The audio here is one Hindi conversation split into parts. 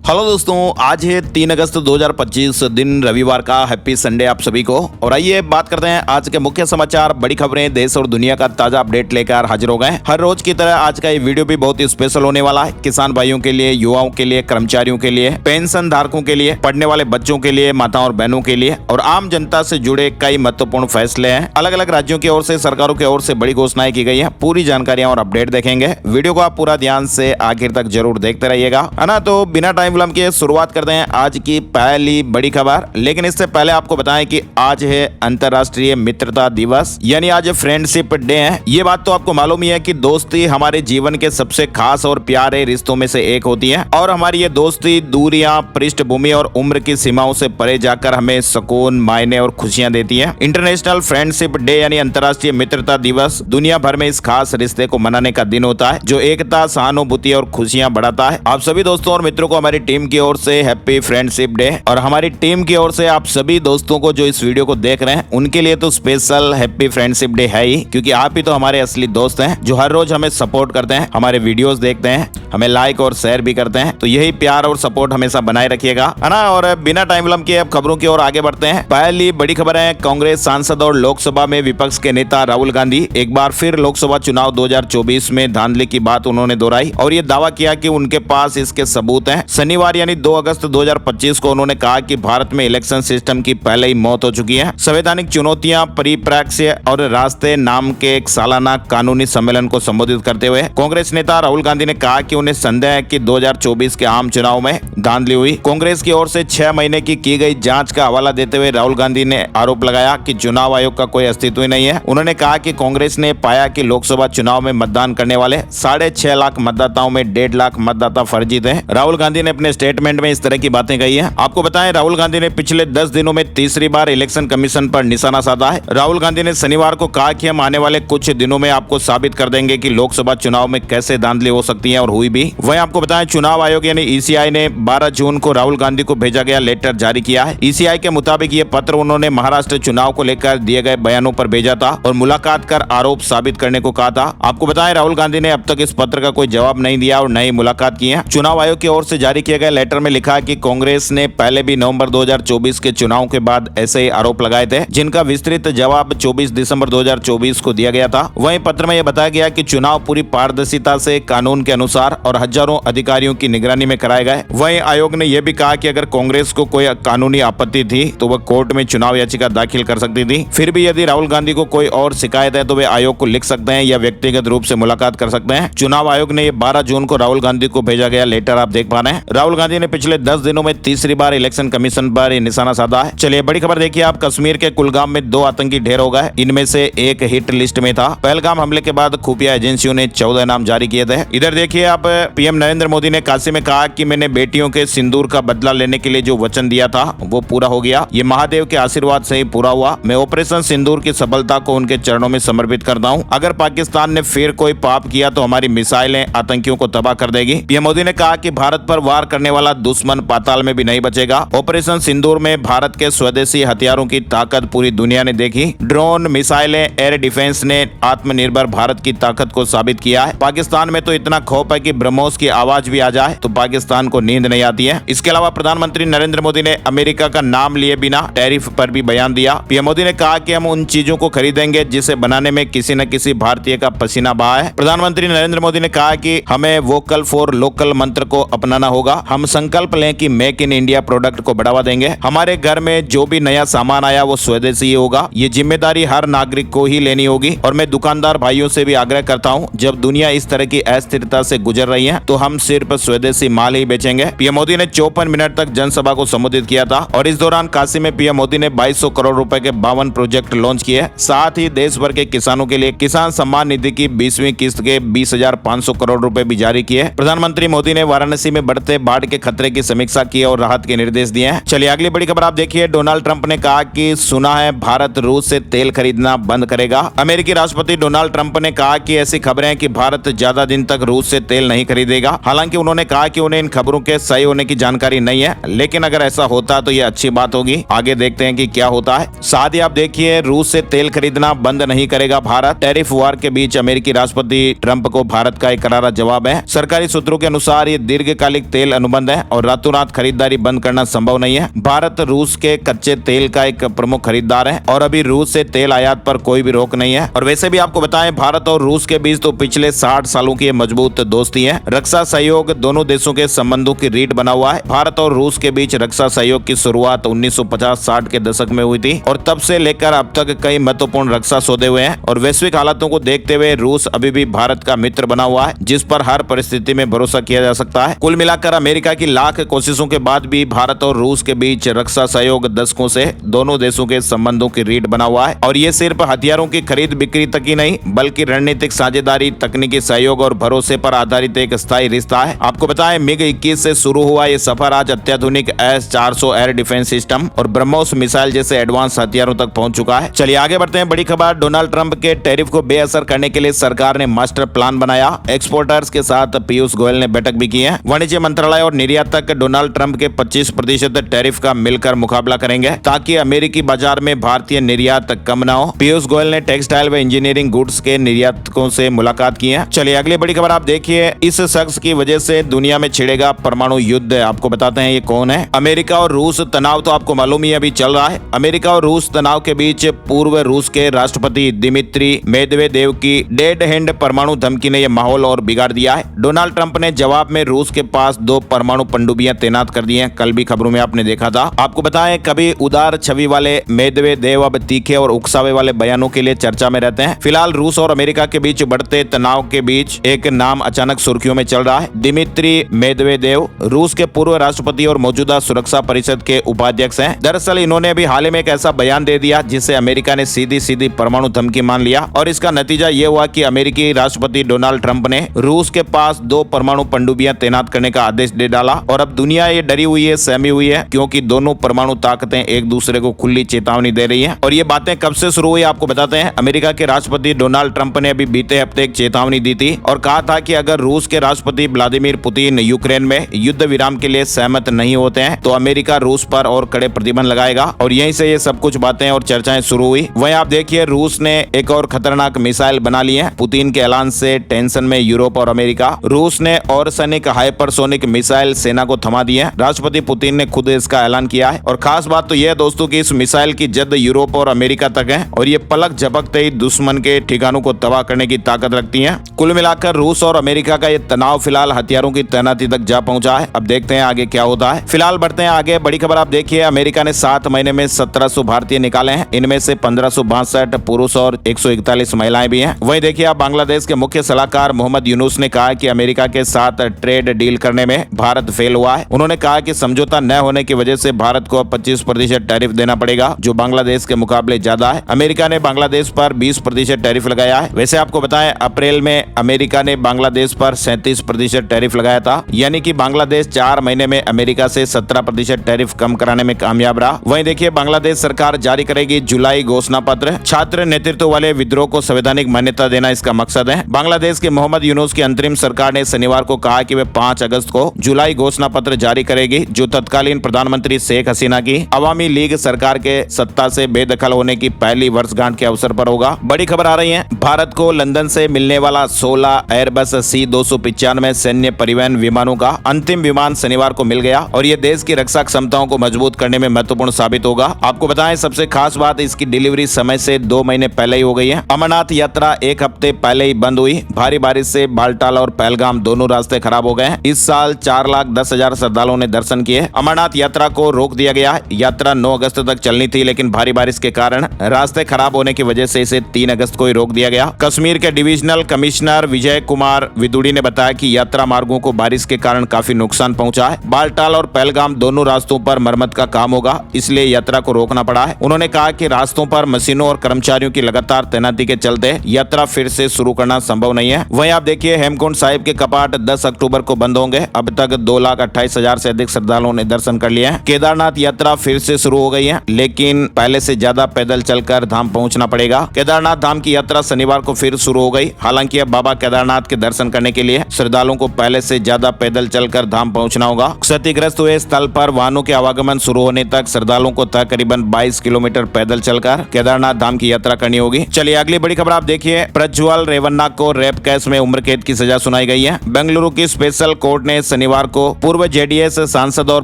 हेलो दोस्तों, आज है 3 अगस्त 2025 दिन रविवार का। हैप्पी संडे आप सभी को। और आइए बात करते हैं आज के मुख्य समाचार, बड़ी खबरें, देश और दुनिया का ताजा अपडेट लेकर हाजिर हो गए। हर रोज की तरह आज का ये वीडियो भी बहुत ही स्पेशल होने वाला है। किसान भाइयों के लिए, युवाओं के लिए, कर्मचारियों के लिए, पेंशन धारकों के लिए, पढ़ने वाले बच्चों के लिए, माताओं और बहनों के लिए और आम जनता से जुड़े कई महत्वपूर्ण फैसले हैं। अलग अलग राज्यों की ओर से, सरकारों की ओर से बड़ी घोषणाएं की गई है। पूरी जानकारियां और अपडेट देखेंगे। वीडियो को आप पूरा ध्यान से आखिर तक जरूर देखते रहिएगा, है ना। तो बिना टाइम विलंब के शुरुआत करते हैं आज की पहली बड़ी खबर। लेकिन इससे पहले आपको बताएं कि आज है अंतर्राष्ट्रीय मित्रता दिवस, यानी आज फ्रेंडशिप डे है। ये बात तो आपको मालूम ही है कि दोस्ती हमारे जीवन के सबसे खास और प्यारे रिश्तों में से एक होती है और हमारी ये दोस्ती दूरियां, पृष्ठभूमि और उम्र की सीमाओं से परे जाकर हमें सुकून, मायने और खुशियां देती है। इंटरनेशनल फ्रेंडशिप डे यानी अंतर्राष्ट्रीय मित्रता दिवस दुनिया भर में इस खास रिश्ते को मनाने का दिन होता है जो एकता, सहानुभूति और खुशियां बढ़ाता है। आप सभी दोस्तों और मित्रों को हमारी टीम की ओर से हैप्पी फ्रेंडशिप डे। और हमारी टीम की ओर से आप सभी दोस्तों को जो इस वीडियो को देख रहे हैं उनके लिए तो स्पेशल हैप्पी फ्रेंडशिप डे है ही, क्योंकि आप ही तो हमारे असली दोस्त हैं जो हर रोज हमें सपोर्ट करते हैं, हमारे वीडियोस देखते हैं, हमें लाइक और शेयर भी करते हैं। तो यही प्यार और सपोर्ट हमेशा बनाए रखिएगा, है ना। और बिना टाइम विलंब के अब खबरों की ओर आगे बढ़ते हैं। पहली बड़ी खबर है, कांग्रेस सांसद और लोकसभा में विपक्ष के नेता राहुल गांधी एक बार फिर लोकसभा चुनाव 2024 में धांधली की बात उन्होंने दोहराई और ये दावा किया कि उनके पास इसके सबूत हैं। शनिवार यानी 2 अगस्त 2025 को उन्होंने कहा कि भारत में इलेक्शन सिस्टम की पहले ही मौत हो चुकी है। संवैधानिक चुनौतियां, परिप्रेक्ष्य और रास्ते नाम के एक सालाना कानूनी सम्मेलन को संबोधित करते हुए कांग्रेस नेता राहुल गांधी ने कहा कि उन्हें संदेह है कि 2024 के आम चुनाव में धांधली हुई। कांग्रेस की ओर से 6 महीने की गई जांच का हवाला देते हुए राहुल गांधी ने आरोप लगाया कि चुनाव आयोग का कोई अस्तित्व ही नहीं है। उन्होंने कहा कि कांग्रेस ने पाया कि लोकसभा चुनाव में मतदान करने वाले 6.5 लाख मतदाताओं में 1.5 लाख मतदाता फर्जी थे। राहुल गांधी ने अपने स्टेटमेंट में इस तरह की बातें कही है। आपको बताएं, राहुल गांधी ने पिछले 10 दिनों में तीसरी बार इलेक्शन कमीशन पर निशाना साधा है। राहुल गांधी ने शनिवार को कहा कि हम आने वाले कुछ दिनों में आपको साबित कर देंगे कि लोकसभा चुनाव में कैसे धांधली हो सकती है और हुई भी। वहीं आपको बताएं, चुनाव आयोग यानी ईसीआई ने 12 जून को राहुल गांधी को भेजा गया लेटर जारी किया है। ईसीआई के मुताबिक ये पत्र उन्होंने महाराष्ट्र चुनाव को लेकर दिए गए बयानों पर भेजा था और मुलाकात कर आरोप साबित करने को कहा था। आपको बताएं, राहुल गांधी ने अब तक इस पत्र का कोई जवाब नहीं दिया और न ही मुलाकात की है। चुनाव आयोग की ओर से जारी किए गए लेटर में लिखा कि कांग्रेस ने पहले भी नवंबर 2024 के चुनाव के बाद ऐसे ही आरोप लगाए थे, जिनका विस्तृत जवाब 24 दिसंबर 2024 को दिया गया था। वहीं पत्र में यह बताया गया कि चुनाव पूरी पारदर्शिता से, कानून के अनुसार और हजारों अधिकारियों की निगरानी में कराए गए। वहीं आयोग ने यह भी कहा कि अगर कांग्रेस को कोई कानूनी आपत्ति थी तो वह कोर्ट में चुनाव याचिका दाखिल कर सकती थी। फिर भी यदि राहुल गांधी को कोई और शिकायत है तो वे आयोग को लिख सकते हैं या व्यक्तिगत रूप से मुलाकात कर सकते हैं। चुनाव आयोग ने 12 जून को राहुल गांधी को भेजा गया लेटर आप देख पा रहे हैं। राहुल गांधी ने पिछले 10 दिनों में तीसरी बार इलेक्शन कमीशन पर निशाना साधा है। चलिए बड़ी खबर देखिए आप। कश्मीर के कुलगाम में 2 आतंकी ढेर हो गए। इनमें से एक हिट लिस्ट में था। पहलगाम हमले के बाद खुफिया एजेंसियों ने 14 नाम जारी किए थे। इधर देखिए आप, पीएम नरेंद्र मोदी ने काशी में कहा कि मैंने बेटियों के सिंदूर का बदला लेने के लिए जो वचन दिया था वो पूरा हो गया। ये महादेव के आशीर्वाद से ही पूरा हुआ। मैं ऑपरेशन सिंदूर की सफलता को उनके चरणों में समर्पित करता हूँ। अगर पाकिस्तान ने फिर कोई पाप किया तो हमारी मिसाइलें आतंकियों को तबाह कर देगी। पीएम मोदी ने कहा कि भारत पर वार करने वाला दुश्मन पाताल में भी नहीं बचेगा। ऑपरेशन सिंदूर में भारत के स्वदेशी हथियारों की ताकत पूरी दुनिया ने देखी। ड्रोन, मिसाइलें, एयर डिफेंस ने आत्मनिर्भर भारत की ताकत को साबित किया है। पाकिस्तान में तो इतना खौफ है कि ब्रह्मोस की आवाज भी आ जाए तो पाकिस्तान को नींद नहीं आती है। इसके अलावा प्रधानमंत्री नरेंद्र मोदी ने अमेरिका का नाम लिए बिना टैरिफ पर भी बयान दिया। पीएम मोदी ने कहा कि हम उन चीजों को खरीदेंगे जिसे बनाने में किसी न किसी भारतीय का पसीना बहा है। प्रधानमंत्री नरेंद्र मोदी ने कहा कि हमें वोकल फॉर लोकल मंत्र को अपनाना होगा। हम संकल्प लें कि मेक इन इंडिया प्रोडक्ट को बढ़ावा देंगे। हमारे घर में जो भी नया सामान आया वो स्वदेशी ही होगा। ये जिम्मेदारी हर नागरिक को ही लेनी होगी। और मैं दुकानदार भाइयों से भी आग्रह करता हूँ, जब दुनिया इस तरह की अस्थिरता से गुजर रही है तो हम सिर्फ स्वदेशी माल ही बेचेंगे। पीएम मोदी ने 54 मिनट तक जनसभा को संबोधित किया था और इस दौरान काशी में पीएम मोदी ने 2200 करोड़ रुपए के 52 प्रोजेक्ट लॉन्च किए। साथ ही देश भर के किसानों के लिए किसान सम्मान निधि की 20वीं किस्त के 20,500 करोड़ रुपए भी जारी किए। प्रधानमंत्री मोदी ने वाराणसी में बढ़ते बाढ़ के खतरे की समीक्षा की और राहत के निर्देश दिए हैं। चलिए अगली बड़ी खबर आप देखिए। डोनाल्ड ट्रंप ने कहा कि सुना है भारत रूस से तेल खरीदना बंद करेगा। अमेरिकी राष्ट्रपति डोनाल्ड ट्रंप ने कहा कि ऐसी खबरें हैं कि भारत ज्यादा दिन तक रूस से तेल नहीं खरीदेगा। हालांकि उन्होंने कहा कि उन्हें इन खबरों के सही होने की जानकारी नहीं है, लेकिन अगर ऐसा होता तो ये अच्छी बात होगी। आगे देखते हैं कि क्या होता है। साथ ही आप देखिए, रूस से तेल खरीदना बंद नहीं करेगा भारत। टैरिफ वार के बीच अमेरिकी राष्ट्रपति ट्रंप को भारत का एक करारा जवाब है। सरकारी सूत्रों के अनुसार ये दीर्घकालिक तेल अनुबंध है और रातों रात खरीदारी बंद करना संभव नहीं है। भारत रूस के कच्चे तेल का एक प्रमुख खरीदार है और अभी रूस से तेल आयात पर कोई भी रोक नहीं है। और वैसे भी आपको बताएं, भारत और रूस के बीच तो पिछले 60 सालों की मजबूत दोस्ती है। रक्षा सहयोग दोनों देशों के संबंधों की रीढ़ बना हुआ है। भारत और रूस के बीच रक्षा सहयोग की शुरुआत 1950-60 के दशक में हुई थी और तब से लेकर अब तक कई महत्वपूर्ण रक्षा सौदे हुए हैं। और वैश्विक हालातों को देखते हुए रूस अभी भी भारत का मित्र बना हुआ है, जिस पर हर परिस्थिति में भरोसा किया जा सकता है। कुल मिलाकर अमेरिका की लाख कोशिशों के बाद भी भारत और रूस के बीच रक्षा सहयोग दशकों से दोनों देशों के संबंधों की रीढ़ बना हुआ है। और ये सिर्फ हथियारों की खरीद बिक्री तक ही नहीं, बल्कि रणनीतिक साझेदारी, तकनीकी सहयोग और भरोसे पर आधारित एक स्थायी रिश्ता है। आपको बताएं, MiG-21 से शुरू हुआ ये सफर आज अत्याधुनिक S-400 एयर डिफेंस सिस्टम और ब्रह्मोस मिसाइल जैसे एडवांस हथियारों तक पहुंच चुका है। चलिए आगे बढ़ते हैं। बड़ी खबर, डोनाल्ड ट्रंप के टैरिफ को बेअसर करने के लिए सरकार ने मास्टर प्लान बनाया। एक्सपोर्टर्स के साथ पीयूष गोयल ने बैठक भी की है। वाणिज्य मंत्रालय और निर्यातक डोनाल्ड ट्रंप के 25% टैरिफ का मिलकर मुकाबला करेंगे ताकि अमेरिकी बाजार में भारतीय निर्यात कम न हो। पीयूष गोयल ने टेक्सटाइल व इंजीनियरिंग गुड्स के निर्यातकों से मुलाकात की है। चलिए अगली बड़ी खबर आप देखिए। इस शख्स की वजह से दुनिया में छिड़ेगा परमाणु युद्ध। आपको बताते हैं ये कौन है। अमेरिका और रूस तनाव तो आपको मालूम ही अभी चल रहा है। अमेरिका और रूस तनाव के बीच पूर्व रूस के राष्ट्रपति दिमित्री मेदवेदेव की डेड हैंड परमाणु धमकी ने यह माहौल और बिगाड़ दिया है। डोनाल्ड ट्रंप ने जवाब में रूस के पास 2 परमाणु पनडुब्बियां तैनात कर दी हैं। कल भी खबरों में आपने देखा था। आपको बताएं, कभी उदार छवि वाले मेदवेदेव अब तीखे और उकसावे वाले बयानों के लिए चर्चा में रहते हैं। फिलहाल रूस और अमेरिका के बीच बढ़ते तनाव के बीच एक नाम अचानक सुर्खियों में चल रहा है। दिमित्री मेदवेदेव रूस के पूर्व राष्ट्रपति और मौजूदा सुरक्षा परिषद के उपाध्यक्ष हैं। दरअसल इन्होंने अभी हाल ही में एक ऐसा बयान दे दिया जिससे अमेरिका ने सीधी सीधी परमाणु धमकी मान लिया और इसका नतीजा ये हुआ कि अमेरिकी राष्ट्रपति डोनाल्ड ट्रंप ने रूस के पास 2 परमाणु पनडुब्बियां तैनात करने का आदेश दे डाला। और अब दुनिया ये डरी हुई है, सहमी हुई है, क्योंकि दोनों परमाणु ताकतें एक दूसरे को खुली चेतावनी दे रही हैं। और ये बातें कब से शुरू हुई आपको बताते हैं। अमेरिका के राष्ट्रपति डोनाल्ड ट्रंप ने अभी बीते हफ्ते एक चेतावनी दी थी और कहा था कि अगर रूस के राष्ट्रपति व्लादिमीर पुतिन यूक्रेन में युद्ध विराम के लिए सहमत नहीं होते हैं तो अमेरिका रूस पर और कड़े प्रतिबंध लगाएगा। और यहीं से ये सब कुछ बातें और चर्चाएं शुरू हुई। वहीं आप देखिए, रूस ने एक और खतरनाक मिसाइल बना ली है। पुतिन के ऐलान से टेंशन में यूरोप और अमेरिका। रूस ने और सैनिक हाइपरसोनिक मिसाइल सेना को थमा दी है। राष्ट्रपति पुतिन ने खुद इसका ऐलान किया है। और खास बात तो यह है दोस्तों कि इस मिसाइल की जद यूरोप और अमेरिका तक है और ये पलक झपकते ही दुश्मन के ठिकानों को तबाह करने की ताकत रखती है। कुल मिलाकर रूस और अमेरिका का ये तनाव फिलहाल हथियारों की तैनाती तक जा पहुंचा है। अब देखते हैं आगे क्या होता है। फिलहाल बढ़ते हैं आगे। बड़ी खबर आप देखिए, अमेरिका ने 7 महीने में 1700 भारतीय निकाले हैं। इनमें से 1562 पुरुष और 141 महिलाएं भी हैं। वहीं देखिए आप, बांग्लादेश के मुख्य सलाहकार मोहम्मद यूनुस ने कहा कि अमेरिका के साथ ट्रेड डील करने में भारत फेल हुआ है। उन्होंने कहा कि समझौता न होने की वजह से भारत को अब 25% टैरिफ देना पड़ेगा, जो बांग्लादेश के मुकाबले ज्यादा है। अमेरिका ने बांग्लादेश पर 20% टैरिफ लगाया है। वैसे आपको बताएं, अप्रैल में अमेरिका ने बांग्लादेश पर 37% टैरिफ लगाया था, यानी कि बांग्लादेश 4 महीने में अमेरिका से 17% टैरिफ कम कराने में कामयाब रहा। वहीं देखिए, बांग्लादेश सरकार जारी करेगी जुलाई घोषणा पत्र। छात्र नेतृत्व वाले विद्रोह को संवैधानिक मान्यता देना इसका मकसद है। बांग्लादेश के मोहम्मद यूनुस की अंतरिम सरकार ने शनिवार को कहा कि वे 5 अगस्त को जुलाई घोषणा पत्र जारी करेगी, जो तत्कालीन प्रधानमंत्री शेख हसीना की अवामी लीग सरकार के सत्ता से बेदखल होने की पहली वर्षगांठ के अवसर पर होगा। बड़ी खबर आ रही है, भारत को लंदन से मिलने वाला 16 एयरबस C-295 सैन्य परिवहन विमानों का अंतिम विमान शनिवार को मिल गया और ये देश की रक्षा क्षमताओं को मजबूत करने में महत्वपूर्ण साबित होगा। आपको बताएं, सबसे खास बात, इसकी डिलीवरी समय से 2 महीने पहले ही हो गई है। अमरनाथ यात्रा 1 हफ्ते पहले ही बंद हुई। भारी बारिश से बालटाल और पहलगाम दोनों रास्ते खराब हो गए हैं। इस साल 4,10,000 श्रद्धालुओं ने दर्शन किए। अमरनाथ यात्रा को रोक दिया गया। यात्रा 9 अगस्त तक चलनी थी, लेकिन भारी बारिश के कारण रास्ते खराब होने की वजह से इसे 3 अगस्त को ही रोक दिया गया। कश्मीर के डिविजनल कमिश्नर विजय कुमार विदुड़ी ने बताया कि यात्रा मार्गों को बारिश के कारण काफी नुकसान पहुंचा है। बालटाल और पहलगाम दोनों रास्तों पर मरम्मत का काम होगा, इसलिए यात्रा को रोकना पड़ा है। उन्होंने कहा कि रास्तों पर मशीनों और कर्मचारियों की लगातार तैनाती के चलते यात्रा फिर से शुरू करना संभव नहीं है। वहीं आप देखिए, हेमकुंड साहिब के कपाट 10 अक्टूबर को बंद होंगे। अब तक 2,28,000 से अधिक श्रद्धालुओं ने दर्शन कर लिए हैं। केदारनाथ यात्रा फिर से शुरू हो गई है, लेकिन पहले से ज्यादा पैदल चलकर धाम पहुंचना पड़ेगा। केदारनाथ धाम की यात्रा शनिवार को फिर शुरू हो गई। हालांकि अब बाबा केदारनाथ के दर्शन करने के लिए श्रद्धालुओं को पहले से ज्यादा पैदल चलकर धाम पहुंचना होगा। क्षतिग्रस्त हुए स्थल पर वाहनों के आवागमन शुरू होने तक श्रद्धालुओं को तकरीबन 22 किलोमीटर पैदल चलकर केदारनाथ धाम की यात्रा करनी होगी। चलिए अगली बड़ी खबर आप देखिए, प्रज्वल रेवन्ना को रेप केस में उम्र कैद की सजा सुनाई गई है। बेंगलुरु की स्पेशल कोर्ट ने शनिवार शनिवार को पूर्व जेडीएस सांसद और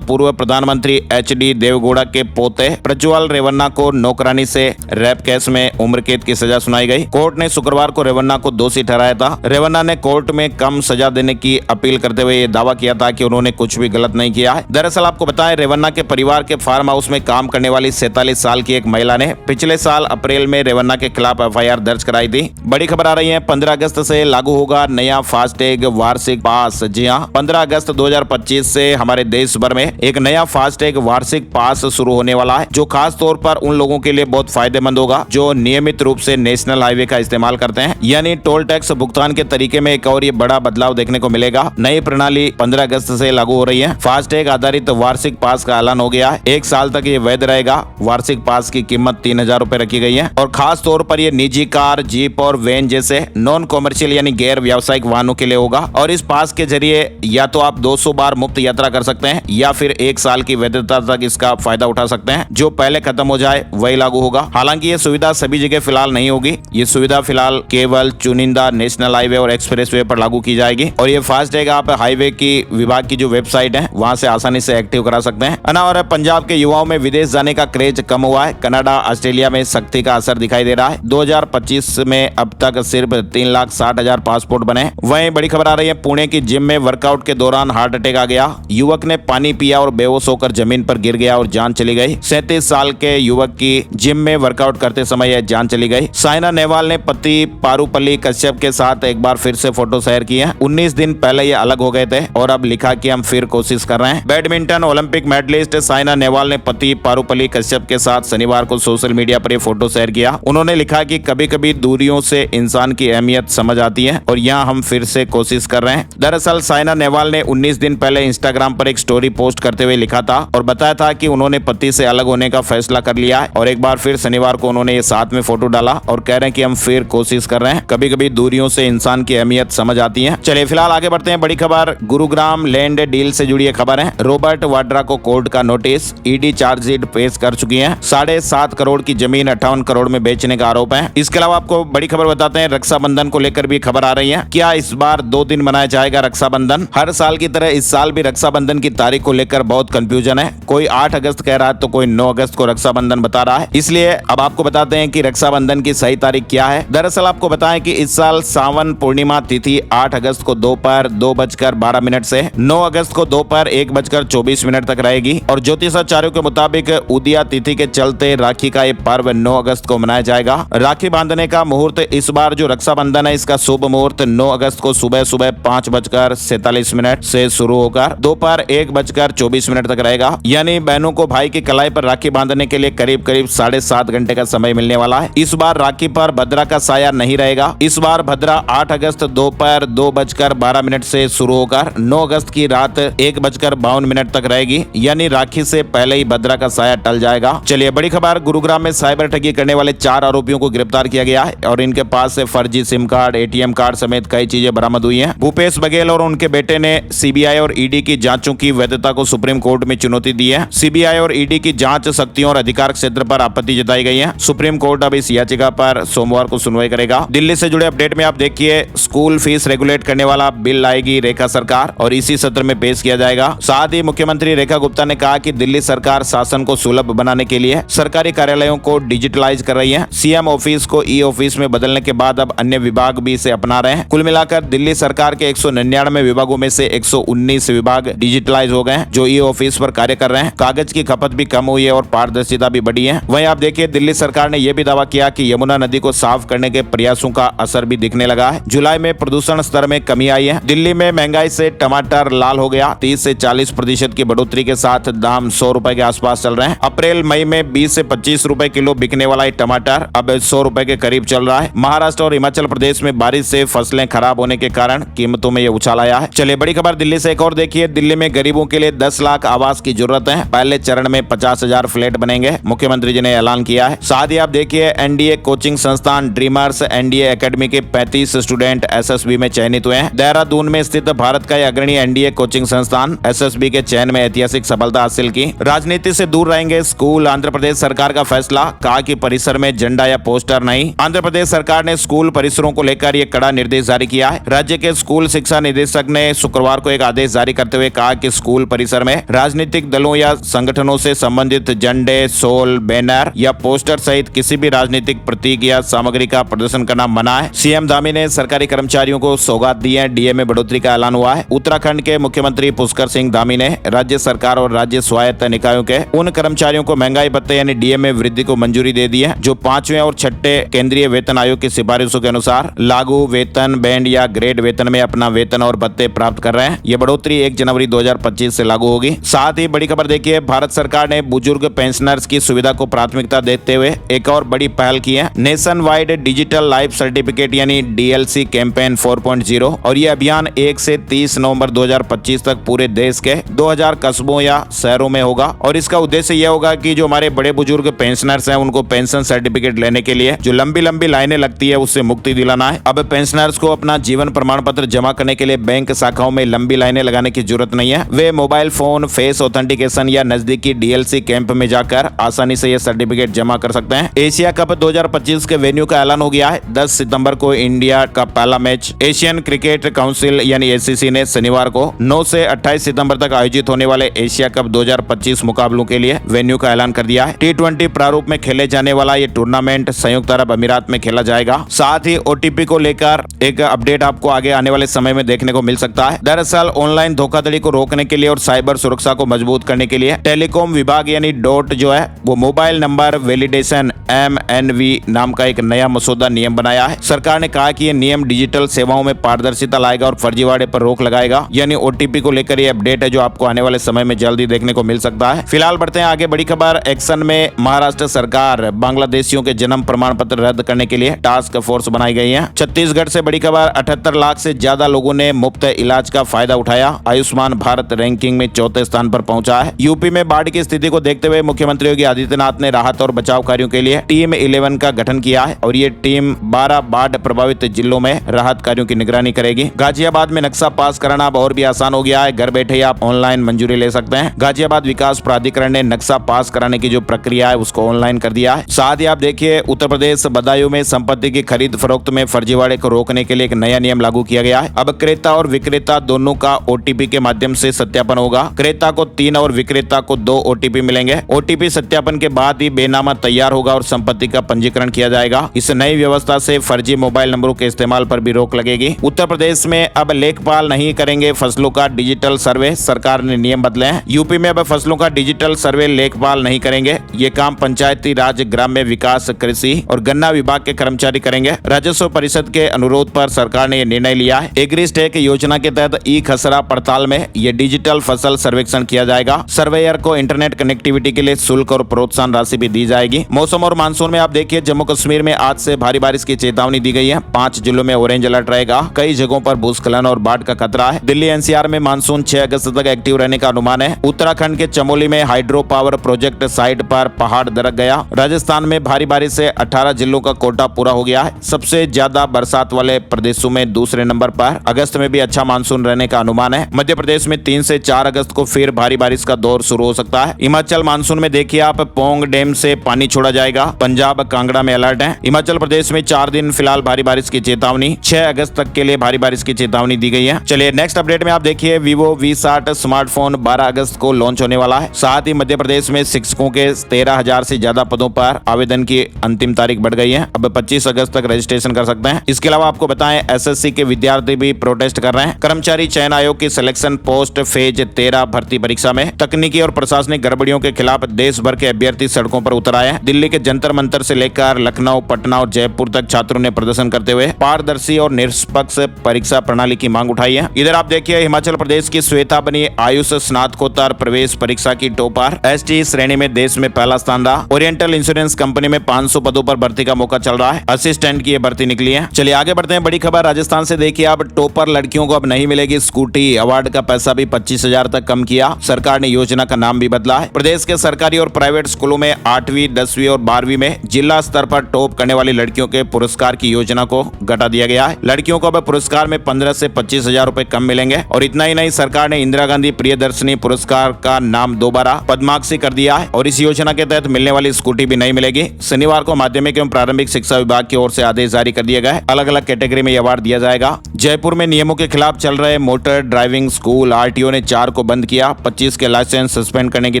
पूर्व प्रधानमंत्री एचडी देवेगौड़ा के पोते प्रज्वल रेवन्ना को नौकरानी से रेप केस में उम्र कैद की सजा सुनाई गई। कोर्ट ने शुक्रवार को रेवन्ना को दोषी ठहराया था। रेवन्ना ने कोर्ट में कम सजा देने की अपील करते हुए ये दावा किया था कि उन्होंने कुछ भी गलत नहीं किया है। दरअसल आपको बताएं, रेवन्ना के परिवार के फार्म हाउस में काम करने वाली 47 साल की एक महिला ने पिछले साल अप्रैल में रेवन्ना के खिलाफ एफआईआर दर्ज कराई थी। बड़ी खबर आ रही है, 15 अगस्त से लागू होगा नया फास्टैग वार्षिक पास। जी हां, 15 अगस्त 2025 से हमारे देश भर में एक नया फास्टैग वार्षिक पास शुरू होने वाला है, जो खास तौर पर उन लोगों के लिए बहुत फायदेमंद होगा जो नियमित रूप से नेशनल हाईवे का इस्तेमाल करते हैं। यानी टोल टैक्स भुगतान के तरीके में एक और ये बड़ा बदलाव देखने को मिलेगा। नई प्रणाली 15 अगस्त से लागू हो रही है। फास्टैग आधारित वार्षिक पास का ऐलान हो गया है। 1 साल तक ये वैध रहेगा। वार्षिक पास की कीमत 3000 रुपए रखी गई है और खास तौर पर ये निजी कार, जीप और वैन जैसे नॉन कॉमर्शियल यानी गैर व्यावसायिक वाहनों के लिए होगा। और इस पास के जरिए या तो आप 200 बार मुफ्त यात्रा कर सकते हैं या फिर 1 साल की वैधता तक इसका फायदा उठा सकते हैं। जो पहले खत्म हो जाए वही लागू होगा। हालांकि ये सुविधा सभी जगह फिलहाल नहीं होगी। ये सुविधा फिलहाल केवल चुनिंदा नेशनल हाईवे और एक्सप्रेसवे पर लागू की जाएगी और ये फास्टैग आप हाईवे की विभाग की जो वेबसाइट है वहां से आसानी से एक्टिव करा सकते हैं। और पंजाब के युवाओं में विदेश जाने का क्रेज कम हुआ है। कनाडा, ऑस्ट्रेलिया में सख्ती का असर दिखाई दे रहा है। 2025 में अब तक सिर्फ 3,60,000 पासपोर्ट बने। वहीं बड़ी खबर आ रही है, पुणे की जिम में वर्कआउट के दौरान हार्ट अटैक आ गया। युवक ने पानी पिया और बेहोश होकर जमीन पर गिर गया और जान चली गई। 37 साल के युवक की जिम में वर्कआउट करते समय यह जान चली गई। साइना नेहवाल ने पति पारुपल्ली कश्यप के साथ एक बार फिर से फोटो शेयर की है। 19 दिन पहले ये अलग हो गए थे और अब लिखा कि हम फिर कोशिश कर रहे हैं। Badminton Olympic medallist Saina Nehwal ने पति पारुपल्ली कश्यप के साथ शनिवार को सोशल मीडिया पर ये फोटो शेयर किया। उन्होंने लिखा कि कभी कभी दूरियों से इंसान की अहमियत समझ आती है और यहाँ हम फिर से कोशिश कर रहे हैं। दरअसल साइना नेहवाल ने 19 दिन पहले इंस्टाग्राम पर एक स्टोरी पोस्ट करते हुए लिखा था और बताया था कि उन्होंने पति से अलग होने का फैसला कर लिया है और एक बार फिर शनिवार को उन्होंने ये साथ में फोटो डाला और कह रहे हैं कि हम फिर कोशिश कर रहे हैं। कभी कभी दूरियों से इंसान की अहमियत समझ आती है। चलिए फिलहाल आगे बढ़ते हैं। बड़ी खबर गुरुग्राम लैंड डील से जुड़ी खबर है। रॉबर्ट वाड्रा को कोर्ट का नोटिस, ईडी चार्जशीट पेश कर चुकी है। 7.5 करोड़ की जमीन 58 करोड़ में बेचने का आरोप है। इसके अलावा आपको बड़ी खबर बताते हैं, रक्षाबंधन को लेकर भी खबर आ रही है। क्या इस बार 2 दिन मनाया जाएगा रक्षाबंधन? हर साल की तरह इस साल भी रक्षाबंधन की तारीख को लेकर बहुत कंफ्यूजन है। कोई 8 अगस्त कह रहा है तो कोई 9 अगस्त को रक्षाबंधन बता रहा है। इसलिए अब आपको बताते हैं कि रक्षाबंधन की सही तारीख क्या है। दरअसल आपको बताएं कि इस साल सावन पूर्णिमा तिथि 8 अगस्त को दोपहर 2:12 से 9 अगस्त को दोपहर 1:24 तक रहेगी और ज्योतिषाचार्यों के मुताबिक उदिया तिथि के चलते राखी का ये पर्व 9 अगस्त को मनाया जाएगा। राखी बांधने का मुहूर्त इस बार जो रक्षाबंधन है इसका शुभ मुहूर्त 9 अगस्त को सुबह 5:47 से शुरू होकर दोपहर 1:24 तक रहेगा। यानी बहनों को भाई की कलाई पर राखी बांधने के लिए करीब 7.5 घंटे का समय मिलने वाला है। इस बार राखी पर भद्रा का साया नहीं रहेगा। इस बार भद्रा 8 अगस्त दोपहर 2:12 से शुरू होकर 9 अगस्त की रात 1:52 तक रहेगी। यानी राखी से पहले ही भद्रा का साया टल जाएगा। चलिए बड़ी खबर, गुरुग्राम में साइबर ठगी करने वाले 4 आरोपियों को गिरफ्तार किया गया है और इनके पास से फर्जी सिम कार्ड, एटीएम कार्ड समेत कई चीजें बरामद हुई हैं। भूपेश बघेल और उनके बेटे ने सीबीआई और ईडी की जांचों की वैधता को सुप्रीम कोर्ट में चुनौती दी है। सीबीआई और ईडी की जांच शक्तियों और अधिकार क्षेत्र पर आपत्ति जताई गई है। सुप्रीम कोर्ट अब इस याचिका पर सोमवार को सुनवाई करेगा। दिल्ली से जुड़े अपडेट में आप देखिए, स्कूल फीस रेगुलेट करने वाला बिल लाएगी रेखा सरकार और इसी सत्र में पेश किया जाएगा। साथ ही मुख्यमंत्री रेखा गुप्ता ने कहा कि दिल्ली सरकार शासन को सुलभ बनाने के लिए सरकारी कार्यालयों को डिजिटलाइज कर रही है। सीएम ऑफिस को ई ऑफिस में बदलने के बाद अब अन्य विभाग भी इसे अपना रहे हैं। कुल मिलाकर दिल्ली सरकार के 199 विभागों में से 119 विभाग डिजिटलाइज हो गए हैं जो ई ऑफिस पर कार्य कर रहे हैं। कागज की खपत भी कम हुई है और पारदर्शिता भी बढ़ी है। वहीं आप देखिए, दिल्ली सरकार ने यह भी दावा किया कि यमुना नदी को साफ करने के प्रयासों का असर भी दिखने लगा है। जुलाई में प्रदूषण स्तर में कमी आई है। दिल्ली में महंगाई से टमाटर लाल हो गया। 30 से 40% की बढ़ोतरी के साथ दाम 100 रुपए के आसपास चल रहे हैं। अप्रैल मई में 20 से 25 रुपए किलो बिकने वाला टमाटर अब 100 रुपए के करीब चल रहा है। महाराष्ट्र और हिमाचल प्रदेश में बारिश से फसलें खराब होने के कारण कीमतों में यह उछाल आया है। चलिए बड़ी खबर दिल्ली से एक और देखिए, दिल्ली में गरीबों के लिए 10 लाख आवास की जरूरत है। पहले चरण में 50,000 फ्लैट बनेंगे, मुख्यमंत्री जी ने ऐलान किया है। साथ ही आप देखिए, एनडीए कोचिंग संस्थान ड्रीमर्स एनडीए एकेडमी के 35 स्टूडेंट एसएसबी में चयनित हुए हैं। देहरादून में स्थित भारत का अग्रणी एनडीए कोचिंग संस्थान एसएसबी के चयन में ऐतिहासिक सफलता हासिल की। राजनीति से दूर रहेंगे स्कूल, आंध्र प्रदेश सरकार का फैसला। कहा कि परिसर में झंडा या पोस्टर नहीं। आंध्र प्रदेश सरकार ने स्कूल परिसरों को लेकर यह कड़ा निर्देश जारी किया है। राज्य के स्कूल शिक्षा निदेशक ने शुक्रवार को को एक आदेश जारी करते हुए कहा कि स्कूल परिसर में राजनीतिक दलों या संगठनों से संबंधित झंडे, शॉल, बैनर या पोस्टर सहित किसी भी राजनीतिक प्रतीक या सामग्री का प्रदर्शन करना मना है। सीएम धामी ने सरकारी कर्मचारियों को सौगात दी है। डीए में बढ़ोतरी का ऐलान हुआ है। उत्तराखंड के मुख्यमंत्री पुष्कर सिंह धामी ने राज्य सरकार और राज्य स्वायत्त निकायों के उन कर्मचारियों को महंगाई भत्ते यानी डीए में वृद्धि को मंजूरी दे दी है जो 5वें और 6ठे केंद्रीय वेतन आयोग की सिफारिशों के अनुसार लागू वेतन बैंड या ग्रेड वेतन में अपना वेतन और भत्ते प्राप्त कर रहे हैं। ये बढ़ोतरी 1 जनवरी 2025 से लागू होगी। साथ ही बड़ी खबर देखिए, भारत सरकार ने बुजुर्ग पेंशनर्स की सुविधा को प्राथमिकता देते हुए एक और बड़ी पहल की है। Nation wide digital life certificate यानी डीएलसी कैंपेन 4.0 और ये अभियान 1 से 30 नवंबर 2025 तक पूरे देश के 2000 कस्बों या शहरों में होगा। और इसका उद्देश्य यह होगा कि जो हमारे बड़े बुजुर्ग पेंशनर्स हैं उनको पेंशन सर्टिफिकेट लेने के लिए जो लंबी लंबी लाइनें लगती है उससे मुक्ति दिलाना है। अब पेंशनर्स को अपना जीवन प्रमाण पत्र जमा करने के लिए बैंक शाखाओं में लंबी लाइनें लगाने की जरूरत नहीं है। वे मोबाइल फोन, फेस ऑथेंटिकेशन या नजदीकी डीएलसी कैंप में जाकर आसानी से यह सर्टिफिकेट जमा कर सकते हैं। एशिया कप 2025 के वेन्यू का ऐलान हो गया है। 10 सितंबर को इंडिया का पहला मैच एशियन क्रिकेट काउंसिल यानी एसीसी ने शनिवार को 9 से 28 सितंबर तक आयोजित होने वाले एशिया कप 2025 मुकाबलों के लिए वेन्यू का ऐलान कर दिया है। T20 प्रारूप में खेले जाने वाला ये टूर्नामेंट संयुक्त अरब अमीरात में खेला जाएगा। साथ ही ओटीपी को लेकर एक अपडेट आपको आगे आने वाले समय में देखने को मिल सकता है। दरअसल ऑनलाइन धोखाधड़ी को रोकने के लिए और साइबर सुरक्षा को मजबूत करने के लिए टेलीकॉम विभाग यानी डॉट जो है वो मोबाइल नंबर वैलिडेशन MNV नाम का एक नया मसौदा नियम बनाया है। सरकार ने कहा कि ये नियम डिजिटल सेवाओं में पारदर्शिता लाएगा और फर्जीवाड़े पर रोक लगाएगा। यानी ओटीपी को लेकर ये अपडेट है जो आपको आने वाले समय में जल्दी देखने को मिल सकता है। फिलहाल बढ़ते हैं आगे। बड़ी खबर, एक्शन में महाराष्ट्र सरकार बांग्लादेशियों के जन्म प्रमाण पत्र रद्द करने के लिए टास्क फोर्स बनाई गई है। छत्तीसगढ़ से बड़ी खबर, 78 लाख से ज्यादा लोगों ने मुफ्त इलाज का फायदा उठाया। आयुष्मान भारत रैंकिंग में 4थे स्थान पर पहुंचा है। यूपी में बाढ़ की स्थिति को देखते हुए मुख्यमंत्री योगी आदित्यनाथ ने राहत और बचाव कार्यों के लिए टीम 11 का गठन किया है और ये टीम 12 बाढ़ प्रभावित जिलों में राहत कार्यों की निगरानी करेगी। गाजियाबाद में नक्शा पास कराना अब और भी आसान हो गया है। घर बैठे ही आप ऑनलाइन मंजूरी ले सकते हैं। गाजियाबाद विकास प्राधिकरण ने नक्शा पास कराने की जो प्रक्रिया है उसको ऑनलाइन कर दिया है। साथ ही आप देखिए, उत्तर प्रदेश बदायूं में संपत्ति की खरीद फरोख्त में फर्जीवाड़े को रोकने के लिए एक नया नियम लागू किया गया है। अब क्रेता और विक्रेता दोनों का ओटीपी के माध्यम से सत्यापन होगा। क्रेता को 3 और विक्रेता को 2 ओटीपी मिलेंगे। ओटीपी सत्यापन के बाद ही बेनामा तैयार होगा और संपत्ति का पंजीकरण किया जाएगा। इस नई व्यवस्था से फर्जी मोबाइल नंबरों के इस्तेमाल पर भी रोक लगेगी। उत्तर प्रदेश में अब लेखपाल नहीं करेंगे फसलों का डिजिटल सर्वे, सरकार ने नियम बदले हैं। यूपी में अब फसलों का डिजिटल सर्वे लेखपाल नहीं करेंगे। ये काम पंचायती राज, ग्राम्य विकास, कृषि और गन्ना विभाग के कर्मचारी करेंगे। राजस्व परिषद के अनुरोध पर सरकार ने यह निर्णय लिया है। एग्रीस्टेक योजना के तहत ई खसरा पड़ताल में ये डिजिटल फसल सर्वेक्षण किया जाएगा। सर्वेयर को इंटरनेट कनेक्टिविटी के लिए शुल्क और प्रोत्साहन राशि भी दी जाएगी। मौसम और मानसून में आप देखिए, जम्मू कश्मीर में आज से भारी बारिश की चेतावनी दी गई है। 5 जिलों में ऑरेंज अलर्ट रहेगा। कई जगहों पर भूस्खलन और बाढ़ का खतरा है। दिल्ली एनसीआर में मानसून 6 अगस्त तक एक्टिव रहने का अनुमान है। उत्तराखंड के चमोली में हाइड्रो पावर प्रोजेक्ट साइट पर पहाड़ दरक गया। राजस्थान में भारी बारिश से 18 जिलों का कोटा पूरा हो गया है। सबसे ज्यादा बरसात वाले प्रदेशों में दूसरे नंबर पर अगस्त में भी अच्छा मानसून रहने का अनुमान है। मध्य प्रदेश में 3 से 4 अगस्त को फिर भारी बारिश का दौर शुरू हो सकता है। हिमाचल मानसून में देखिए आप, पोंग डैम से पानी छोड़ा जाएगा। पंजाब, कांगड़ा में अलर्ट है। हिमाचल प्रदेश में 4 दिन फिलहाल भारी बारिश की चेतावनी। 6 अगस्त तक के लिए भारी बारिश की चेतावनी दी गई है। चलिए नेक्स्ट अपडेट में आप देखिए, Vivo V60 स्मार्टफोन 12 अगस्त को लॉन्च होने वाला है। साथ ही मध्य प्रदेश में शिक्षकों के 13,000 से ज्यादा पदों पर आवेदन की अंतिम तारीख बढ़ गई है। अब 25 अगस्त तक रजिस्ट्रेशन कर सकते हैं। इसके अलावा आपको बताएं, एसएससी के विद्यार्थी भी प्रोटेस्ट कर रहे हैं। कर्मचारी चयन आयोग की सिलेक्शन पोस्ट फेज 13 भर्ती परीक्षा में तकनीकी और प्रशासनिक गड़बड़ियों के खिलाफ देश भर के अभ्यर्थी सड़कों पर उतर आए हैं। दिल्ली के जंतर मंतर से लेकर लखनऊ, पटना और जयपुर तक छात्रों ने प्रदर्शन करते हुए पारदर्शी और निष्पक्ष परीक्षा प्रणाली की मांग उठाई है। इधर आप देखिए, हिमाचल प्रदेश की श्वेता बनी आयुष स्नातकोत्तर प्रवेश परीक्षा की टॉपर। एसटी श्रेणी में देश में पहला स्थान रहा। ओरिएंटल इंश्योरेंस कंपनी में 500 पदों पर भर्ती का मौका चल रहा है। असिस्टेंट की ये भर्ती निकली है। चलिए आगे बढ़ते हैं। बड़ी खबर राजस्थान से देखिए, अब टॉपर लड़कियों को अब नहीं मिलेगी स्कूटी। अवार्ड का पैसा भी 25,000 तक कम किया। सरकार ने योजना का नाम भी बदला है। प्रदेश के सरकारी और प्राइवेट स्कूलों में 8वीं, 10वीं और 12वीं में जिला स्तर पर टॉप करने वाली लड़कियों के पुरस्कार की योजना को घटा दिया गया है। लड़कियों को अब पुरस्कार में 15 से 25,000 रुपए कम मिलेंगे। और इतना ही नहीं, सरकार ने इंदिरा गांधी प्रियदर्शनी पुरस्कार का नाम दोबारा पद्माक्षी कर दिया है और इस योजना के तहत मिलने वाली स्कूटी भी नहीं मिलेगी। शनिवार को माध्यमिक एवं प्रारंभिक शिक्षा विभाग की ओर से आदेश जारी कर दिए गए। अलग अलग कैटेगरी में यह अवार्ड दिया जाएगा। जयपुर में नियमों के खिलाफ चल रहे मोटर ड्राइविंग स्कूल आरटीओ ने 4 को बंद किया, 25 के लाइसेंस सस्पेंड करने की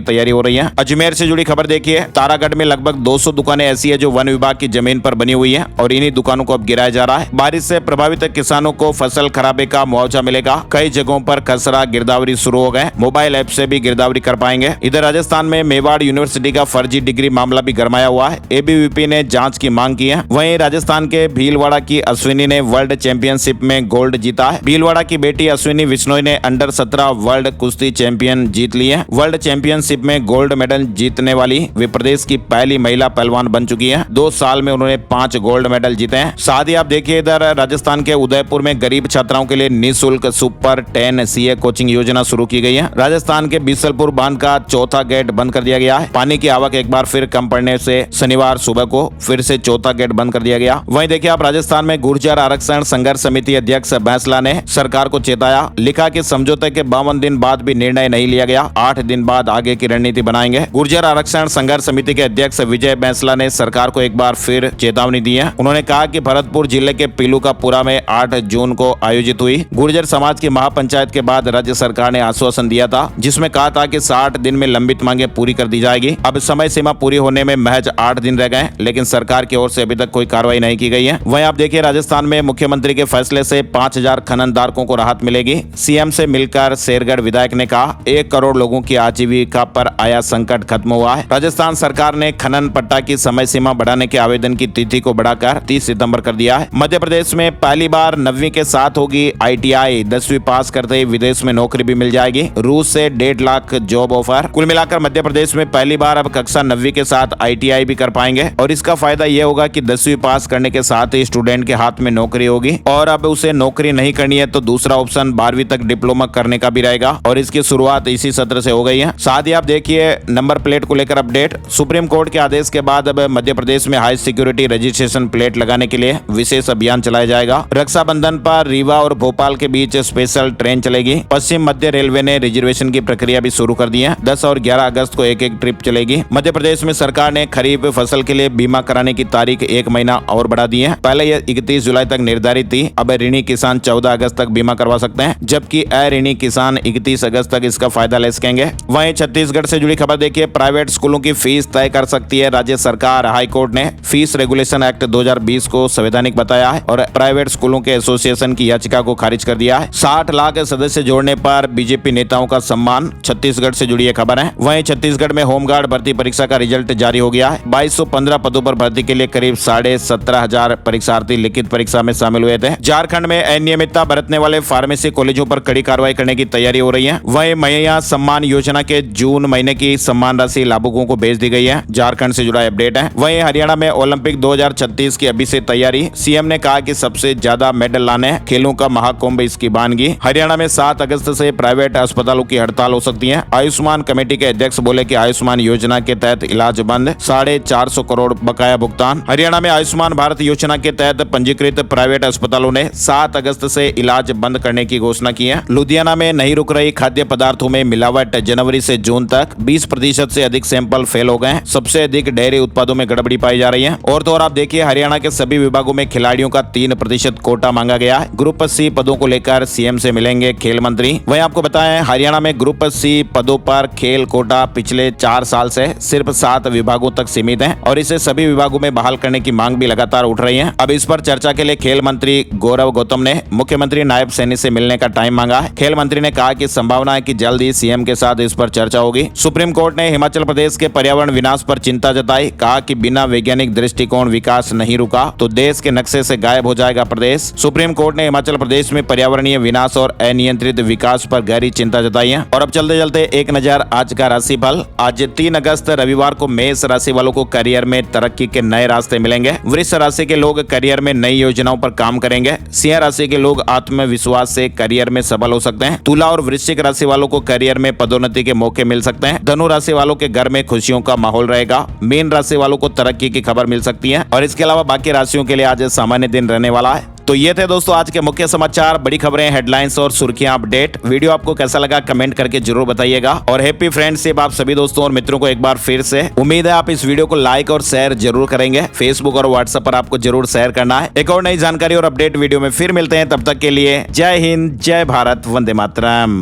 तैयारी हो रही है। अजमेर से जुड़ी खबर देखिए, तारागढ़ में लगभग 200 दुकानें ऐसी है जो वन विभाग की जमीन पर बनी हुई है और इन्हीं दुकानों को अब गिराया जा रहा है। बारिश से प्रभावित किसानों को फसल खराबे का मुआवजा मिलेगा। कई जगहों पर खसरा गिरदावरी शुरू हो गए, मोबाइल ऐप से भी गिरदावरी कर पाएंगे। इधर राजस्थान में मेवाड़ यूनिवर्सिटी का फर्जी डिग्री मामला भी गरमाया हुआ है, एबीवीपी ने जांच की मांग की है। वहीं राजस्थान के भीलवाड़ा की अश्विनी ने वर्ल्ड चैंपियनशिप में गोल्ड जीता है। भीलवाड़ा की बेटी अश्विनी विश्नोई ने अंडर 17 वर्ल्ड कुश्ती चैंपियन जीत ली है। वर्ल्ड चैंपियनशिप में गोल्ड मेडल जीतने वाली वे प्रदेश की पहली महिला पहलवान बन चुकी है। 2 साल में उन्होंने 5 गोल्ड मेडल जीते हैं। साथ ही आप देखिए इधर राजस्थान के उदयपुर में गरीब छात्राओं के लिए निःशुल्क सुपर 10 सीए कोचिंग योजना शुरू की गई है। राजस्थान के बीसलपुर बांध का चौथा गेट बंद कर दिया गया है। पानी की आवक एक बार फिर कम पड़ने से शनिवार सुबह को फिर से चौथा गेट बंद कर दिया गया। वहीं देखिए आप राजस्थान में गुर्जर आरक्षण संघर्ष समिति अध्यक्ष बैंसला ने सरकार को चेताया, लिखा कि समझौते के 52 दिन बाद भी निर्णय नहीं लिया गया, 8 दिन बाद आगे की रणनीति बनाएंगे। गुर्जर आरक्षण संघर्ष समिति के अध्यक्ष विजय बैंसला ने सरकार को एक बार फिर चेतावनी दी है। उन्होंने कहा कि भरतपुर जिले के पीलूकापुरा में 8 जून को आयोजित हुई गुर्जर समाज की महापंचायत के बाद राज्य सरकार ने आश्वासन दिया था, जिसमें कहा था कि 60 दिन में लंबित मांगे पूरी कर दी जाएगी। अब समय सीमा पूरी होने में महज 8 दिन रह गए, लेकिन सरकार की ओर से अभी तक कोई कार्रवाई नहीं की गई है। वहीं आप देखिए राजस्थान में मुख्यमंत्री के फैसले से 5000 खनन धारकों को राहत मिलेगी। सीएम से मिलकर शेरगढ़ विधायक ने कहा 1 करोड़ लोगों की आजीविका पर आया संकट खत्म हुआ है। राजस्थान सरकार ने खनन पट्टा की समय सीमा बढ़ाने के आवेदन की तिथि को बढ़ाकर 30 सितंबर कर दिया है। मध्य प्रदेश में पहली बार 9वीं के साथ होगी ITI, 10वीं पास करते ही विदेश में नौकरी भी मिल जाएगी। रूस से 1.5 लाख जॉब ऑफर। कुल मिलाकर मध्य प्रदेश में पहली बार अब कक्षा 9वीं के साथ ITI भी कर पाएंगे और इसका फायदा यह होगा कि 10वीं पास करने के साथ ही स्टूडेंट के हाथ में नौकरी होगी और अब उसे नौकरी नहीं करनी है तो दूसरा ऑप्शन 12वीं तक डिप्लोमा करने का भी रहेगा और इसकी शुरुआत इसी सत्र से हो गई है। साथ ही आप देखिए नंबर प्लेट को लेकर अपडेट, सुप्रीम कोर्ट के आदेश के बाद अब मध्य प्रदेश में हाई सिक्योरिटी रजिस्ट्रेशन प्लेट लगाने के लिए विशेष अभियान चलाया जाएगा। रक्षाबंधन पर रीवा और भोपाल के बीच स्पेशल ट्रेन चलेगी। पश्चिम मध्य रेलवे ने रिजर्वेशन की प्रक्रिया भी शुरू कर दी है। 10 और 11 अगस्त को एक ट्रिप चलेगी। मध्य प्रदेश में सरकार ने खरीफ फसल के लिए बीमा कराने की तारीख 1 महीना और बढ़ा दी है। पहले यह 31 जुलाई तक निर्धारित थी, अब ऋणी किसान 14 अगस्त तक बीमा करवा सकते हैं, जबकि अऋणी किसान 31 अगस्त तक इसका फायदा ले सकेंगे। वहीं छत्तीसगढ़ से जुड़ी खबर देखिए, प्राइवेट स्कूलों की फीस तय कर सकती है राज्य सरकार। हाईकोर्ट ने फीस रेगुलेशन एक्ट 2020 को संवैधानिक बताया है और प्राइवेट स्कूलों के एसोसिएशन की याचिका को खारिज कर दिया है। 60 लाख सदस्य जोड़ने पर बीजेपी नेताओं का सम्मान, छत्तीसगढ़ से जुड़ी खबर है। वहीं छत्तीसगढ़ में होमगार्ड भर्ती परीक्षा का रिजल्ट जारी हो गया है। 2215 पदों पर भर्ती के लिए करीब 17,500 परीक्षार्थी लिखित परीक्षा में शामिल हुए थे। झारखंड में अनियमितता बरतने वाले फार्मेसी कॉलेजों पर कड़ी कार्रवाई करने की तैयारी हो रही है। वहीं मैया सम्मान योजना के जून महीने की सम्मान राशि लाभुकों को भेज दी गई है। झारखंड से जुड़ा अपडेट है। वहीं हरियाणा में ओलंपिक 2036 की अभी से तैयारी, सीएम ने कहा कि सबसे ज्यादा मेडल लाने, खेलों का महाकुंभ इसकी बानगी। हरियाणा में 7 अगस्त से प्राइवेट अस्पतालों की हड़ताल हो सकती है। आयुष्मान कमेटी के अध्यक्ष बोले कि आयुष्मान योजना के तहत इलाज बंद, 450 करोड़ बकाया भुगतान। हरियाणा में आयुष्मान भारत योजना के तहत पंजीकृत प्राइवेट अस्पतालों ने 7 अगस्त से इलाज बंद करने की घोषणा की है। लुधियाना में नहीं रुक रही खाद्य पदार्थों में मिलावट, जनवरी से जून तक 20% से अधिक सैंपल फेल हो गए। सबसे अधिक डेयरी उत्पादों में गड़बड़ी पाई जा रही है। और तो और आप देखिए हरियाणा के सभी विभागों में खिलाड़ियों का 3% कोटा मांगा गया है। ग्रुप सी पदों को लेकर सीएम से मिलेंगे खेल मंत्री। वहीं आपको बताएं हरियाणा में ग्रुप सी पदों पर खेल कोटा पिछले 4 साल से सिर्फ 7 विभागों तक सीमित है और इसे सभी विभागों में बहाल करने की मांग भी लगातार उठ रही है। अब इस पर चर्चा के लिए खेल मंत्री गौरव गौतम ने मुख्यमंत्री नायब सैनी से मिलने का टाइम मांगा है। खेल मंत्री ने कहा कि संभावना है कि जल्द ही सीएम के साथ इस पर चर्चा होगी। सुप्रीम कोर्ट ने हिमाचल प्रदेश के पर्यावरण विनाश पर चिंता जताई, कहा कि बिना वैज्ञानिक दृष्टिकोण विकास नहीं रुका तो देश के नक्शे से गायब हो जाएगा प्रदेश। सुप्रीम कोर्ट ने हिमाचल प्रदेश में पर्यावरणीय विनाश और अनियंत्रित विकास पर गहरी चिंता जताई है। और अब चलते चलते एक नजर आज का राशिफल। आज 3 अगस्त रविवार को मेष राशि वालों को करियर में तरक्की के नए रास्ते मिलेंगे। वृष राशि के लोग करियर में नई योजनाओं पर काम करेंगे। सिंह राशि के लोग आत्मविश्वास से करियर में सफल हो सकते हैं। तुला और वृश्चिक राशि वालों को करियर में पदोन्नति के मौके मिल सकते हैं। धनु राशि वालों के घर में खुशियों का माहौल रहेगा। मीन राशि वालों को तरक्की की खबर मिल सकती है और इसके अलावा बाकी राशियों के लिए आज सामान्य दिन रहने वाला है। तो ये थे दोस्तों आज के मुख्य समाचार, बड़ी खबरें, हेडलाइंस और सुर्खियां अपडेट। वीडियो आपको कैसा लगा कमेंट करके जरूर बताइएगा और हैप्पी फ्रेंडशिप आप सभी दोस्तों और मित्रों को एक बार फिर से। उम्मीद है आप इस वीडियो को लाइक और शेयर जरूर करेंगे। फेसबुक और व्हाट्सएप पर आपको जरूर शेयर करना है। एक और नई जानकारी और अपडेट वीडियो में फिर मिलते हैं, तब तक के लिए जय हिंद, जय भारत, वंदे मातरम।